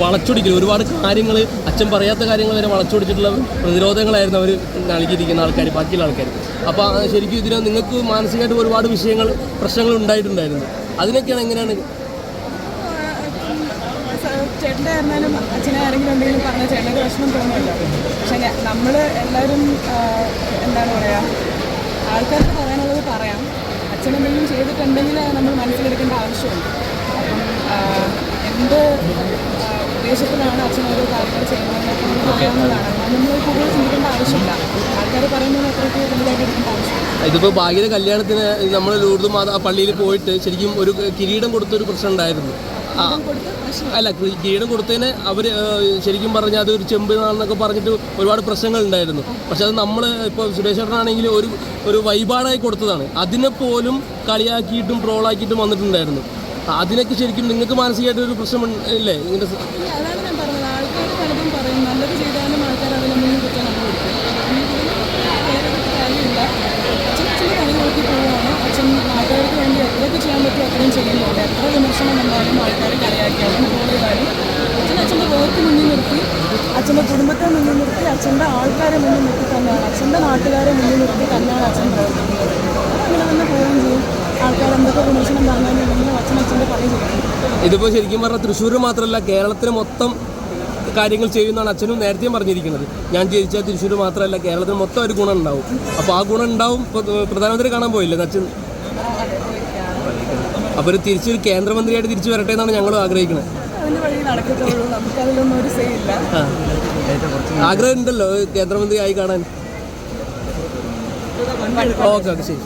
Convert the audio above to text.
വളച്ചൊടിക്കൽ, ഒരുപാട് കാര്യങ്ങൾ അച്ഛൻ പറയാത്ത കാര്യങ്ങൾ വരെ വളച്ചൊടിച്ചിട്ടുള്ള പ്രതിരോധങ്ങളായിരുന്നു അവർ നൽകിയിരിക്കുന്ന ആൾക്കാർ, ബാക്കിയുള്ള ആൾക്കാർ. അപ്പോൾ ശരിക്കും ഇതിന് നിങ്ങൾക്ക് മാനസികമായിട്ട് ഒരുപാട് പ്രശ്നങ്ങൾ ഉണ്ടായിട്ടുണ്ടായിരുന്നു. അതിനൊക്കെയാണ് എങ്ങനെയാണ് ചേട്ടൻ്റെ ആയിരുന്നാലും അച്ഛനെ ആരെങ്കിലും എന്തെങ്കിലും പറഞ്ഞാൽ ചേട്ടൻ്റെ വിഷമം തോന്നുമല്ലോ. പക്ഷേ നമ്മൾ എല്ലാവരും എന്താണ് പറയുക, ആൾക്കാർക്ക് പറയാനുള്ളത് പറയാം. അച്ഛനെന്തെങ്കിലും ചെയ്തിട്ടുണ്ടെങ്കിൽ നമ്മൾ മനസ്സിലെടുക്കേണ്ട ആവശ്യമുണ്ട്. അപ്പം എന്ത് ഉദ്ദേശത്തിലാണ് അച്ഛൻ ഓരോ കാര്യങ്ങൾ ചെയ്യുന്നതെന്നൊക്കെ നമുക്ക് അറിയാവുന്നതാണ്. നമ്മൾ കൂടുതൽ ചിന്തിക്കേണ്ട ആവശ്യമില്ല. ആൾക്കാർ പറയുന്നത് അത്രയ്ക്ക് വലുതായിട്ട് എടുക്കേണ്ട ആവശ്യമില്ല. ഇതിപ്പോൾ ഭാഗ്യയുടെ കല്യാണത്തിന് നമ്മൾ ലൂർദ് മാതാ പള്ളിയിൽ പോയിട്ട് ശരിക്കും ഒരു കിരീടം കൊടുത്തൊരു പ്രശ്നം ഉണ്ടായിരുന്നു. അല്ല, കിരീടം കൊടുത്തതിന് അവർ ശരിക്കും പറഞ്ഞാൽ അതൊരു ചെമ്പിനാണെന്നൊക്കെ പറഞ്ഞിട്ട് ഒരുപാട് പ്രശ്നങ്ങൾ ഉണ്ടായിരുന്നു. പക്ഷെ അത് നമ്മൾ ഇപ്പോൾ സുരേഷ് ചേട്ടനാണെങ്കിൽ ഒരു വൈബാടായി കൊടുത്തതാണ്. അതിനെപ്പോലും കളിയാക്കിയിട്ടും ട്രോളാക്കിയിട്ടും വന്നിട്ടുണ്ടായിരുന്നു. അതിനൊക്കെ ശരിക്കും നിങ്ങൾക്ക് മാനസികമായിട്ട് ഒരു പ്രശ്നം ഇല്ലേ? ഇങ്ങനെ അതാണ് ഞാൻ പറഞ്ഞത്. ആൾക്കാർ പലതും പറയും, നല്ലത് ചെയ്താലും ആൾക്കാർ അതിലൊന്നും കുറ്റം കണ്ടുപിടിക്കും. കാര്യമില്ല. അച്ഛൻ്റെ പണി നോക്കി പോവുകയാണ്. അച്ഛൻ നാട്ടുകാർക്ക് വേണ്ടി എത്രയൊക്കെ ചെയ്യാൻ പറ്റും അത്രയും ചെയ്യുന്നുണ്ട്. എത്ര വിമർശനം വന്നാലും ആൾക്കാരെ കളിയാക്കിയാലും ട്രോൾ ചെയ്താലും അച്ഛൻ്റെ വർക്ക് മുന്നിൽ നിർത്തി, അച്ഛൻ്റെ കുടുംബത്തെ മുന്നിൽ നിർത്തി, അച്ഛൻ്റെ ആൾക്കാരെ മുന്നിൽ നിർത്തി തന്നെയാണ്, അച്ഛൻ്റെ നാട്ടുകാരെ മുന്നിൽ നിർത്തി തന്നെയാണ് അച്ഛൻ പ്രവർത്തിക്കുന്നത്. അങ്ങനെ തന്നെ പോവുകയും ചെയ്യും. ആൾക്കാർ എന്തൊക്കെ വിമർശനം പറഞ്ഞാലും അച്ഛൻ്റെ പണി ചെയ്യും. ഇതിപ്പോൾ ശരിക്കും പറഞ്ഞാൽ തൃശ്ശൂർ മാത്രമല്ല കേരളത്തിന് മൊത്തം കാര്യങ്ങൾ ചെയ്യുന്നതാണ് അച്ഛനും നേരത്തെയും പറഞ്ഞിരിക്കുന്നത്. ഞാൻ ജയിച്ചാൽ തൃശ്ശൂർ മാത്രമല്ല കേരളത്തിന് മൊത്തം ഒരു ഗുണം ഉണ്ടാവും. അപ്പോൾ ആ ഗുണം ഉണ്ടാവും. ഇപ്പോൾ പ്രധാനമന്ത്രി കാണാൻ പോയില്ലേ അച്ഛൻ? അപ്പോൾ ഒരു തിരിച്ചൊരു കേന്ദ്രമന്ത്രിയായിട്ട് തിരിച്ചു വരട്ടെ എന്നാണ് ഞങ്ങളും ആഗ്രഹിക്കുന്നത്. ആഗ്രഹം ഉണ്ടല്ലോ കേന്ദ്രമന്ത്രി ആയി കാണാൻ. ഓക്കെ ശരി.